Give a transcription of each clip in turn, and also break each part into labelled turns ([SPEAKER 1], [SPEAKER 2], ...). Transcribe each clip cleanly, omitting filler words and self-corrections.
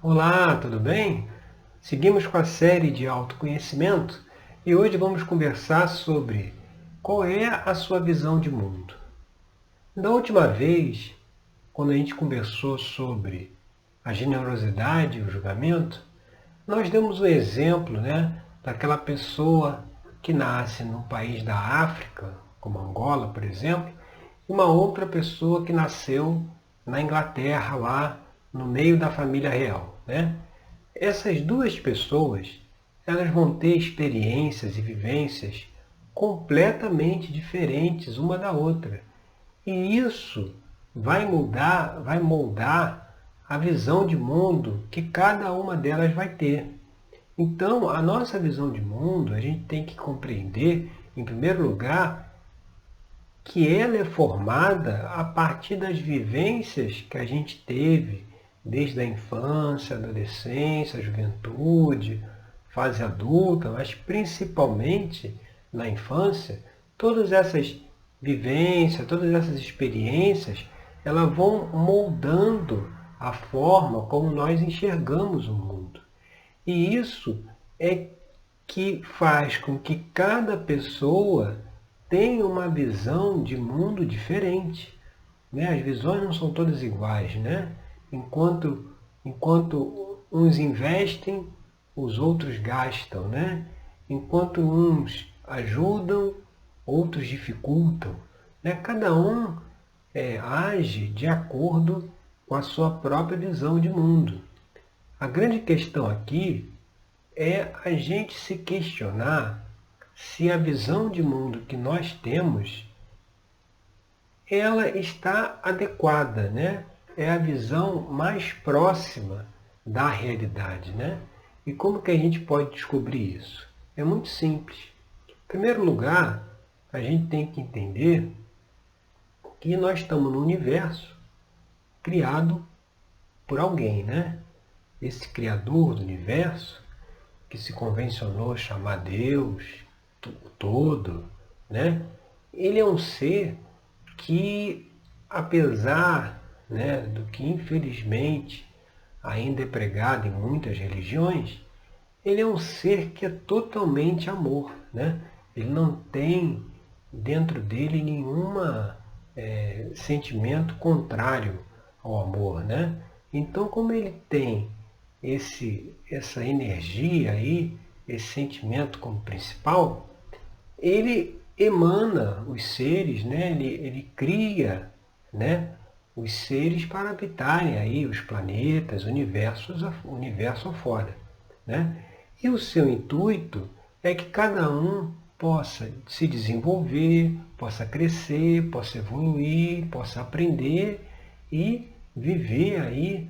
[SPEAKER 1] Olá, tudo bem? Seguimos com a série de autoconhecimento e hoje vamos conversar sobre qual é a sua visão de mundo. Da última vez, quando a gente conversou sobre a generosidade e o julgamento, nós demos um exemplo, daquela pessoa que nasce num país da África, como Angola, por exemplo, e uma outra pessoa que nasceu na Inglaterra, lá no meio da família real, né? Essas duas pessoas, elas vão ter experiências e vivências completamente diferentes uma da outra. E isso vai moldar a visão de mundo que cada uma delas vai ter. Então, a nossa visão de mundo, a gente tem que compreender, em primeiro lugar, que ela é formada a partir das vivências que a gente teve desde a infância, adolescência, juventude, fase adulta, mas principalmente na infância, todas essas vivências, todas essas experiências, elas vão moldando a forma como nós enxergamos o mundo. E isso é que faz com que cada pessoa tenha uma visão de mundo diferente, né? As visões não são todas iguais, né? Enquanto uns investem, os outros gastam, né? Enquanto uns ajudam, outros dificultam, né? Cada um age de acordo com a sua própria visão de mundo. A grande questão aqui é a gente se questionar se a visão de mundo que nós temos ela está adequada, né? É a visão mais próxima da realidade, né? E como que a gente pode descobrir isso? É muito simples. Em primeiro lugar, a gente tem que entender que nós estamos no universo criado por alguém, né? Esse criador do universo, que se convencionou chamar Deus, o todo, né? Ele é um ser que, apesar, né, do que infelizmente ainda é pregado em muitas religiões, ele é um ser que é totalmente amor, né? Ele não tem dentro dele nenhuma sentimento contrário ao amor, né? Então, como ele tem essa energia aí, esse sentimento como principal, ele emana os seres, né? Ele cria, né? Os seres para habitarem aí os planetas, universo afora, né? E o seu intuito é que cada um possa se desenvolver, possa crescer, possa evoluir, possa aprender e viver aí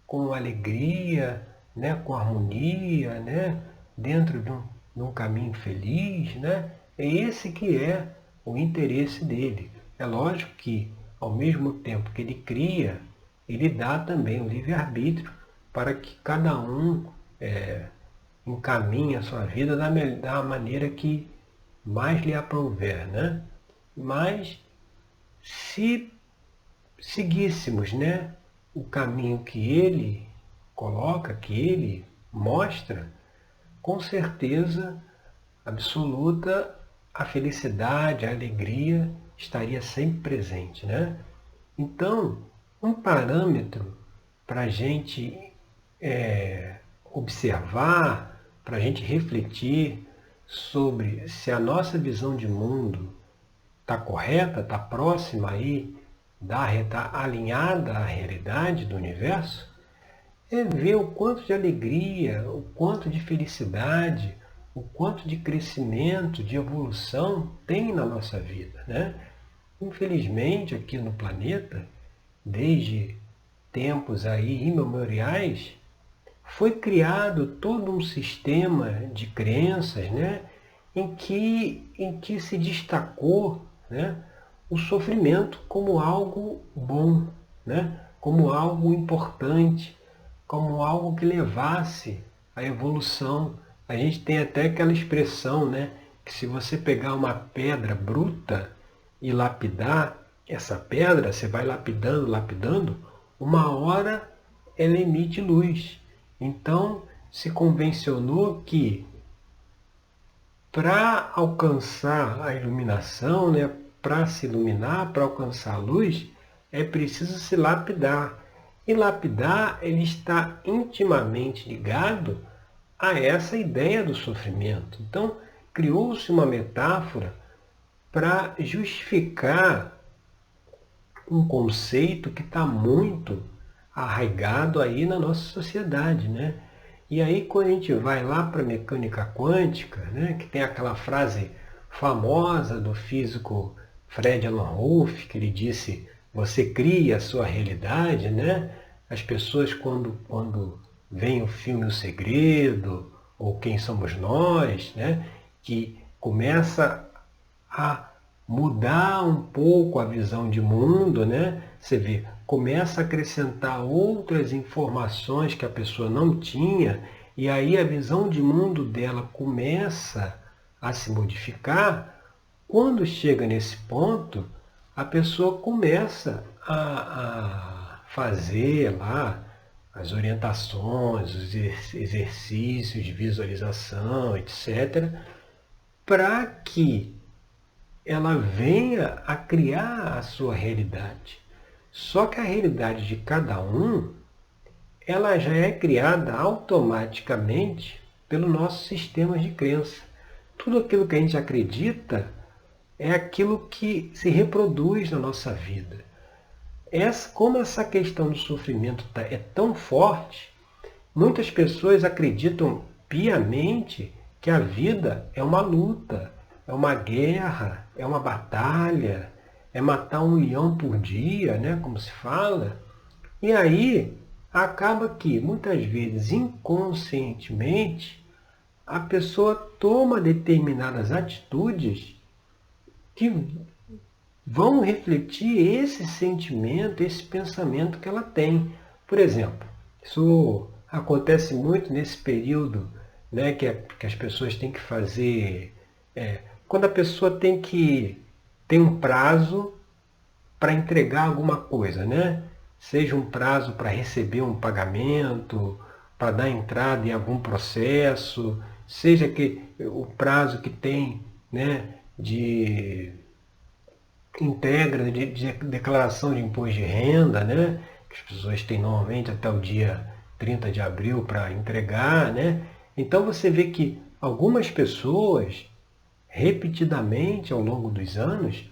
[SPEAKER 1] com alegria, né? Com harmonia, né? Dentro de um caminho feliz, né? É esse que é o interesse dele. É lógico que, ao mesmo tempo que ele cria, ele dá também o livre-arbítrio para que cada um encaminhe a sua vida da maneira que mais lhe aprouver, né? Mas se seguíssemos, né, o caminho que ele coloca, que ele mostra, com certeza absoluta, a felicidade, a alegria estaria sempre presente, né? Então, um parâmetro para a gente observar, para a gente refletir sobre se a nossa visão de mundo está correta, está próxima aí, está alinhada à realidade do universo, é ver o quanto de alegria, o quanto de felicidade, o quanto de crescimento, de evolução tem na nossa vida, né? Infelizmente, aqui no planeta, desde tempos aí imemoriais, foi criado todo um sistema de crenças, né? em que se destacou, né? O sofrimento como algo bom, né? Como algo importante, como algo que levasse à evolução. A gente tem até aquela expressão, né, que se você pegar uma pedra bruta e lapidar essa pedra, você vai lapidando, lapidando, uma hora ela emite luz. Então, se convencionou que para alcançar a iluminação, né, para se iluminar, para alcançar a luz, é preciso se lapidar. E lapidar, ele está intimamente ligado a essa ideia do sofrimento. Então, criou-se uma metáfora para justificar um conceito que está muito arraigado aí na nossa sociedade, né? E aí quando a gente vai lá para a mecânica quântica, né, que tem aquela frase famosa do físico Fred Alan Wolf, que ele disse, você cria a sua realidade, né? As pessoas quando veem o filme O Segredo, ou Quem Somos Nós, né, que começa a mudar um pouco a visão de mundo, né? Você vê, começa a acrescentar outras informações que a pessoa não tinha, e aí a visão de mundo dela começa a se modificar. Quando chega nesse ponto, a pessoa começa a fazer lá as orientações, os exercícios de visualização, etc., para que ela venha a criar a sua realidade. Só que a realidade de cada um, ela já é criada automaticamente pelo nosso sistema de crença. Tudo aquilo que a gente acredita é aquilo que se reproduz na nossa vida. Como essa questão do sofrimento é tão forte, muitas pessoas acreditam piamente que a vida é uma luta, é uma guerra, é uma batalha, é matar 1 leão por dia, né, como se fala. E aí acaba que, muitas vezes, inconscientemente, a pessoa toma determinadas atitudes que vão refletir esse sentimento, esse pensamento que ela tem. Por exemplo, isso acontece muito nesse período, né, que as pessoas têm que fazer. Quando a pessoa tem um prazo para entregar alguma coisa, né? Seja um prazo para receber um pagamento, para dar entrada em algum processo, seja que o prazo que tem, né, de integra de declaração de imposto de renda, né? Que as pessoas têm normalmente até o dia 30 de abril para entregar, né? Então você vê que algumas pessoas, repetidamente ao longo dos anos,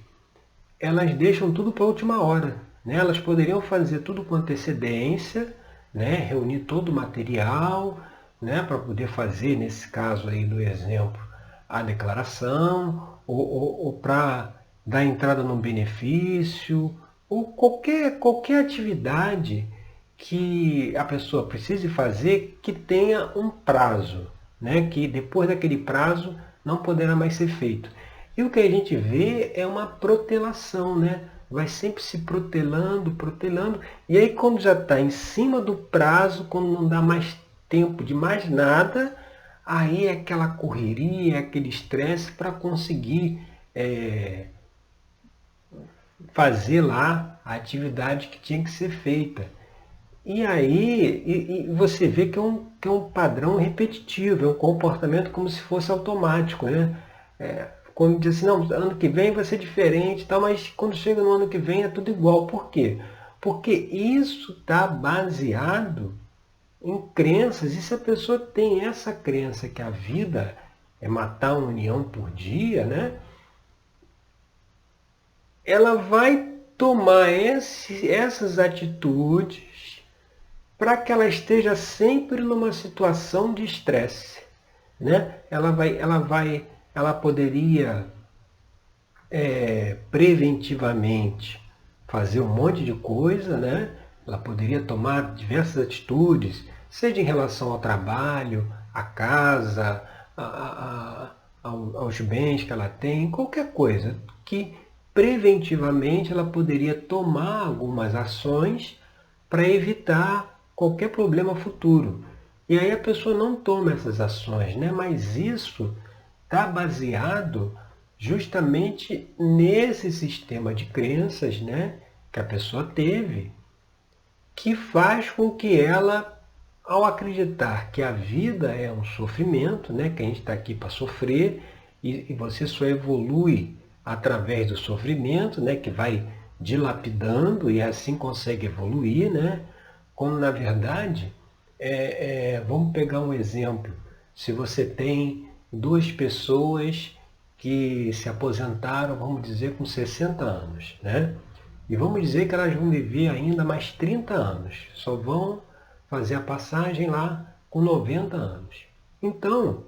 [SPEAKER 1] elas deixam tudo para a última hora, né? Elas poderiam fazer tudo com antecedência, né? Reunir todo o material, né? Para poder fazer, nesse caso aí do exemplo, a declaração, ou para dar entrada no benefício, ou qualquer atividade que a pessoa precise fazer que tenha um prazo, né? Que depois daquele prazo não poderá mais ser feito. E o que a gente vê é uma protelação, né? Vai sempre se protelando, protelando, e aí quando já está em cima do prazo, quando não dá mais tempo de mais nada, aí é aquela correria, aquele estresse para conseguir fazer lá a atividade que tinha que ser feita. E aí você vê que é um padrão repetitivo, é um comportamento como se fosse automático, né? Quando diz assim, não, ano que vem vai ser diferente, tal, mas quando chega no ano que vem é tudo igual. Por quê? Porque isso está baseado em crenças. E se a pessoa tem essa crença que a vida é matar 1 leão por dia, né? Ela vai tomar essas atitudes para que ela esteja sempre numa situação de estresse, né? Ela poderia preventivamente fazer um monte de coisa, né? Ela poderia tomar diversas atitudes, seja em relação ao trabalho, à casa, aos bens que ela tem, qualquer coisa que preventivamente ela poderia tomar algumas ações para evitar qualquer problema futuro. E aí a pessoa não toma essas ações, né? Mas isso está baseado justamente nesse sistema de crenças, né, que a pessoa teve, que faz com que ela ao acreditar que a vida é um sofrimento, né, que a gente está aqui para sofrer, e você só evolui através do sofrimento, né, que vai dilapidando e assim consegue evoluir, né, quando na verdade, vamos pegar um exemplo, se você tem duas pessoas que se aposentaram, vamos dizer, com 60 anos, né? E vamos dizer que elas vão viver ainda mais 30 anos, só vão fazer a passagem lá com 90 anos. Então,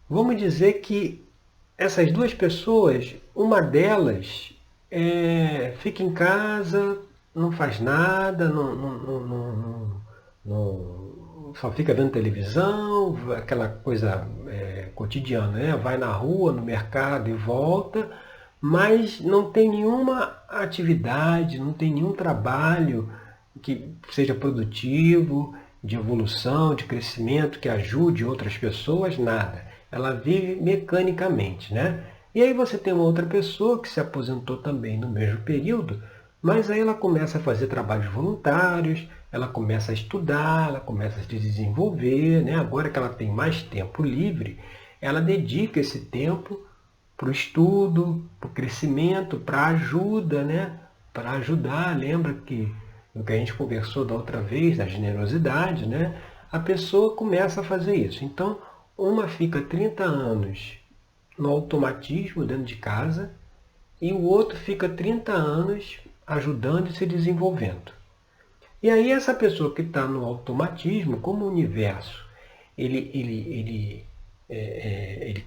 [SPEAKER 1] vamos dizer que essas duas pessoas, uma delas fica em casa, não faz nada, só fica vendo televisão, aquela coisa cotidiana, né? Vai na rua, no mercado e volta, mas não tem nenhuma atividade, não tem nenhum trabalho que seja produtivo, de evolução, de crescimento, que ajude outras pessoas, nada. Ela vive mecanicamente, né? E aí você tem uma outra pessoa que se aposentou também no mesmo período, mas aí ela começa a fazer trabalhos voluntários, ela começa a estudar, ela começa a se desenvolver, né? Agora que ela tem mais tempo livre, ela dedica esse tempo para o estudo, para o crescimento, para a ajuda, né? Para ajudar, lembra que o que a gente conversou da outra vez, da generosidade, né? A pessoa começa a fazer isso. Então, uma fica 30 anos no automatismo dentro de casa e o outro fica 30 anos ajudando e se desenvolvendo. E aí essa pessoa que está no automatismo, como o universo, ele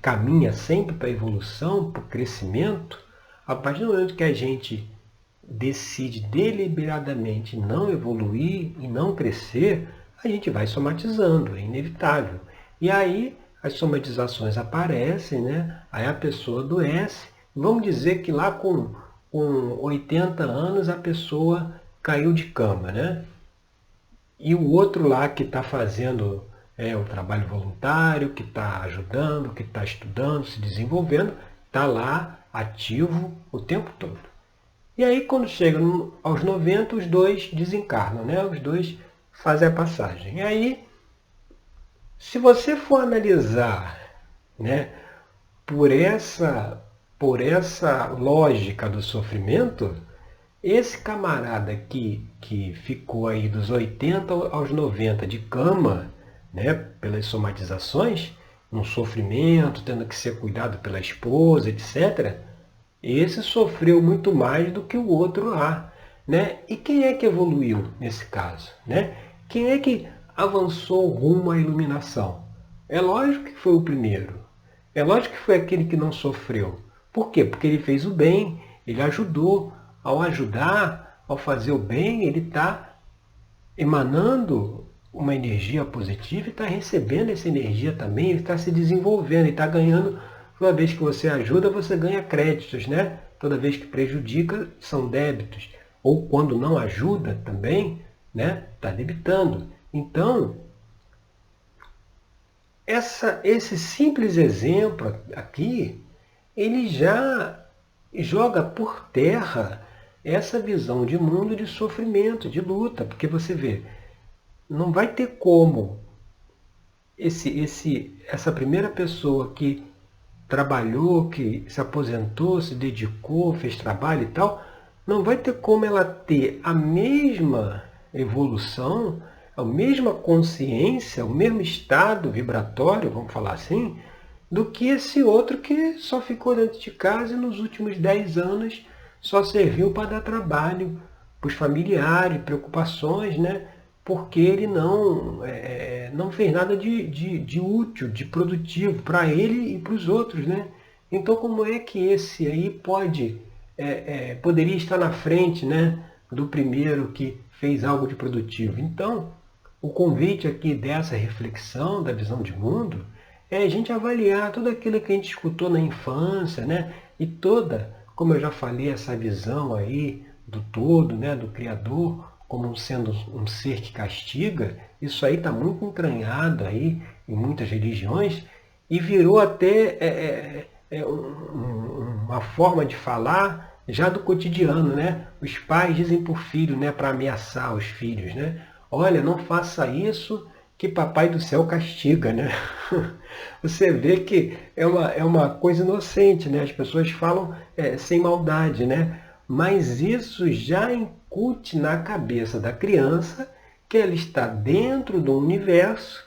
[SPEAKER 1] caminha sempre para a evolução, para o crescimento, a partir do momento que a gente decide deliberadamente não evoluir e não crescer, a gente vai somatizando, é inevitável. E aí as somatizações aparecem, né? Aí a pessoa adoece. Vamos dizer que lá com 80 anos a pessoa caiu de cama, né? E o outro lá que está fazendo o trabalho voluntário, que está ajudando, que está estudando, se desenvolvendo, está lá ativo o tempo todo. E aí quando chega aos 90, os dois desencarnam, né? Os dois fazem a passagem. E aí, se você for analisar, né, por essa lógica do sofrimento, esse camarada que ficou aí dos 80 aos 90 de cama, né, pelas somatizações, um sofrimento, tendo que ser cuidado pela esposa, etc., esse sofreu muito mais do que o outro lá, né? E quem é que evoluiu nesse caso, né? Quem é que avançou rumo à iluminação? É lógico que foi o primeiro. É lógico que foi aquele que não sofreu. Por quê? Porque ele fez o bem, ele ajudou. Ao ajudar, ao fazer o bem, ele está emanando uma energia positiva e está recebendo essa energia também, ele está se desenvolvendo, ele está ganhando. Toda vez que você ajuda, você ganha créditos, né? Toda vez que prejudica, são débitos. Ou quando não ajuda também, né? Está debitando. Então, esse simples exemplo aqui, ele já joga por terra essa visão de mundo de sofrimento, de luta. Porque você vê, não vai ter como essa primeira pessoa que trabalhou, que se aposentou, se dedicou, fez trabalho e tal, não vai ter como ela ter a mesma evolução, a mesma consciência, o mesmo estado vibratório, vamos falar assim, do que esse outro que só ficou dentro de casa e nos últimos 10 anos só serviu para dar trabalho para os familiares, preocupações, né? Porque ele não fez nada de útil, de produtivo para ele e para os outros, né? Então como é que esse aí poderia estar na frente, né, do primeiro que fez algo de produtivo? Então, o convite aqui dessa reflexão da visão de mundo é a gente avaliar tudo aquilo que a gente escutou na infância, né? E toda, como eu já falei, essa visão aí do todo, né, do Criador, como sendo um ser que castiga, isso aí está muito entranhado aí em muitas religiões e virou até uma forma de falar já do cotidiano, né? Os pais dizem para o filho, né, para ameaçar os filhos, né? olha, não faça isso que papai do céu castiga, né? Você vê que é uma coisa inocente, né? As pessoas falam sem maldade, né? Mas isso já incute na cabeça da criança que ela está dentro do universo,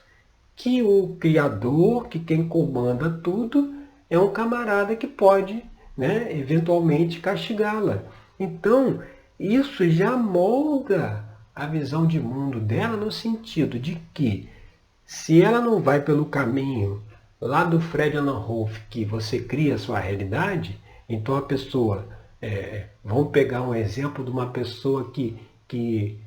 [SPEAKER 1] que o Criador, que quem comanda tudo, é um camarada que pode, né, eventualmente castigá-la. Então, isso já molda a visão de mundo dela no sentido de que, se ela não vai pelo caminho lá do Fred Hoff, que você cria a sua realidade, então a pessoa, vamos pegar um exemplo de uma pessoa que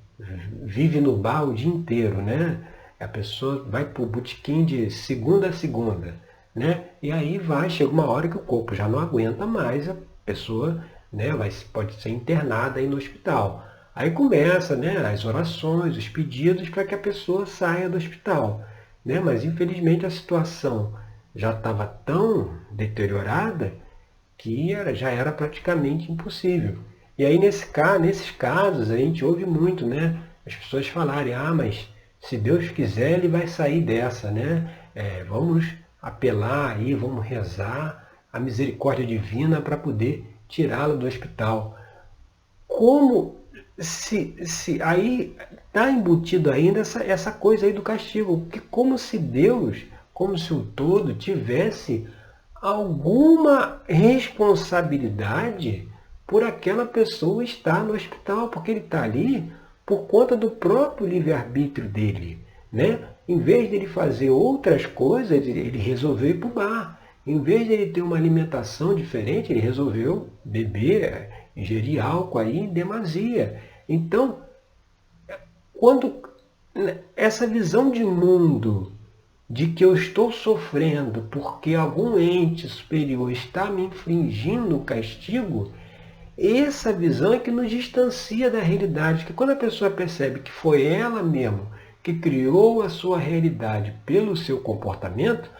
[SPEAKER 1] vive no bar o dia inteiro, né? A pessoa vai para o botequim de segunda a segunda, né? E aí chega uma hora que o corpo já não aguenta mais, a pessoa, né, pode ser internada aí no hospital. Aí começa, né, as orações, os pedidos para que a pessoa saia do hospital, né? Mas infelizmente a situação já estava tão deteriorada que já era praticamente impossível. E aí nesses casos a gente ouve muito, né, as pessoas falarem, mas se Deus quiser ele vai sair dessa, né? Vamos apelar aí, vamos rezar a misericórdia divina para poder tirá-lo do hospital. Como se aí está embutido ainda essa coisa aí do castigo, porque como se Deus, como se o todo tivesse alguma responsabilidade por aquela pessoa estar no hospital, porque ele está ali por conta do próprio livre-arbítrio dele, né? Em vez de ele fazer outras coisas, ele resolveu ir para o bar. Em vez de ele ter uma alimentação diferente, ele resolveu beber, ingerir álcool aí em demasia. Então, quando essa visão de mundo de que eu estou sofrendo porque algum ente superior está me infligindo um castigo, essa visão é que nos distancia da realidade. Que quando a pessoa percebe que foi ela mesma que criou a sua realidade pelo seu comportamento,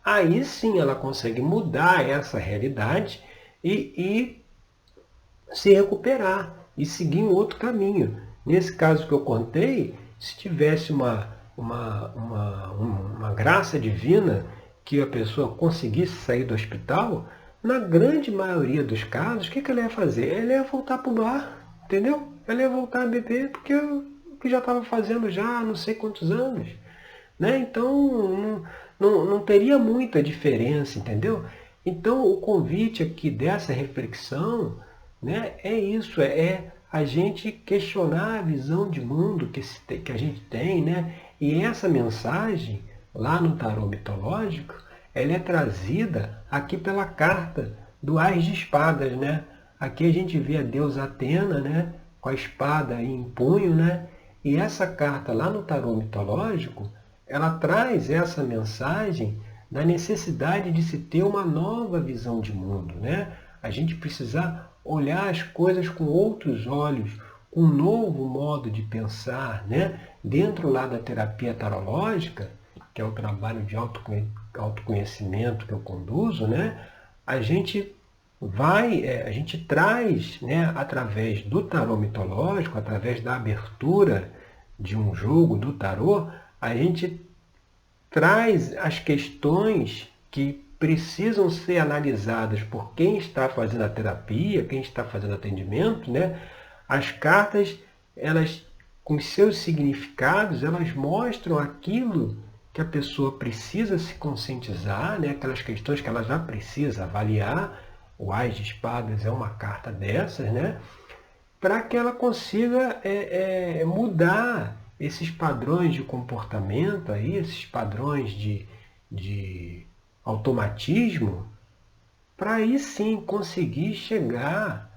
[SPEAKER 1] aí sim ela consegue mudar essa realidade e se recuperar e seguir um outro caminho. Nesse caso que eu contei, se tivesse uma graça divina que a pessoa conseguisse sair do hospital, na grande maioria dos casos, o que ela ia fazer? Ela ia voltar para o bar, entendeu? Ela ia voltar a beber porque o que já estava fazendo já há não sei quantos anos. Né? Então, não teria muita diferença, entendeu? Então, o convite aqui dessa reflexão, né, é isso, é a gente questionar a visão de mundo que a gente tem, né? E essa mensagem, lá no tarô mitológico, ela é trazida aqui pela carta do Ás de Espadas, né? Aqui a gente vê a deusa Atena, né, com a espada em punho, né? E essa carta lá no tarô mitológico, ela traz essa mensagem da necessidade de se ter uma nova visão de mundo, né? A gente precisar olhar as coisas com outros olhos, com um novo modo de pensar, né? Dentro lá da terapia tarológica, que é o trabalho de autoconhecimento que eu conduzo, né? A gente a gente traz, né, através do tarô mitológico, através da abertura de um jogo do tarô, a gente traz as questões que precisam ser analisadas por quem está fazendo a terapia, quem está fazendo atendimento, né? As cartas, elas, com seus significados, elas mostram aquilo que a pessoa precisa se conscientizar, né? Aquelas questões que ela já precisa avaliar. O Ás de Espadas é uma carta dessas, né? Para que ela consiga mudar esses padrões de comportamento, aí, esses padrões de automatismo, para aí sim conseguir chegar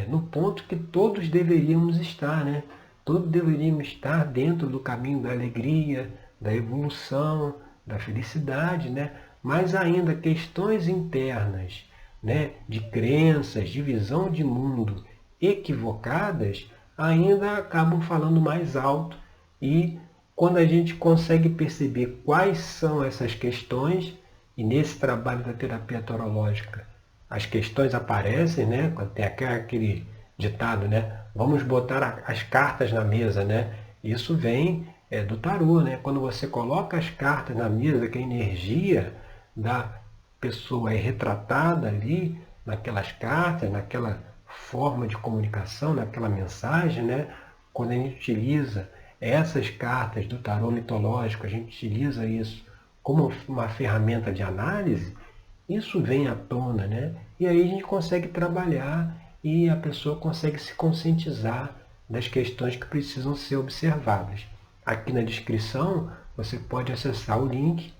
[SPEAKER 1] no ponto que todos deveríamos estar, né? Todos deveríamos estar dentro do caminho da alegria, da evolução, da felicidade, né? Mas ainda questões internas, né, de crenças, de visão de mundo equivocadas, ainda acabam falando mais alto. E quando a gente consegue perceber quais são essas questões, e nesse trabalho da terapia tarológica as questões aparecem, né? Tem aquele ditado, né? Vamos botar as cartas na mesa, né? Isso vem do tarô, né? Quando você coloca as cartas na mesa, que a energia da pessoa é retratada ali naquelas cartas, naquela forma de comunicação, naquela mensagem, né? Quando a gente utiliza essas cartas do tarô mitológico, a gente utiliza isso como uma ferramenta de análise, isso vem à tona, né? E aí a gente consegue trabalhar e a pessoa consegue se conscientizar das questões que precisam ser observadas. Aqui na descrição você pode acessar o link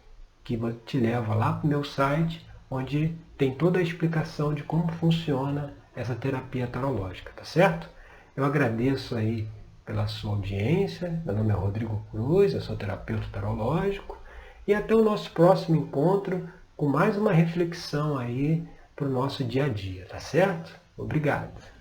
[SPEAKER 1] que te leva lá para o meu site, onde tem toda a explicação de como funciona essa terapia tarológica, tá certo? Eu agradeço aí pela sua audiência. Meu nome é Rodrigo Cruz, eu sou terapeuta tarológico, e até o nosso próximo encontro com mais uma reflexão aí para o nosso dia a dia, tá certo? Obrigado.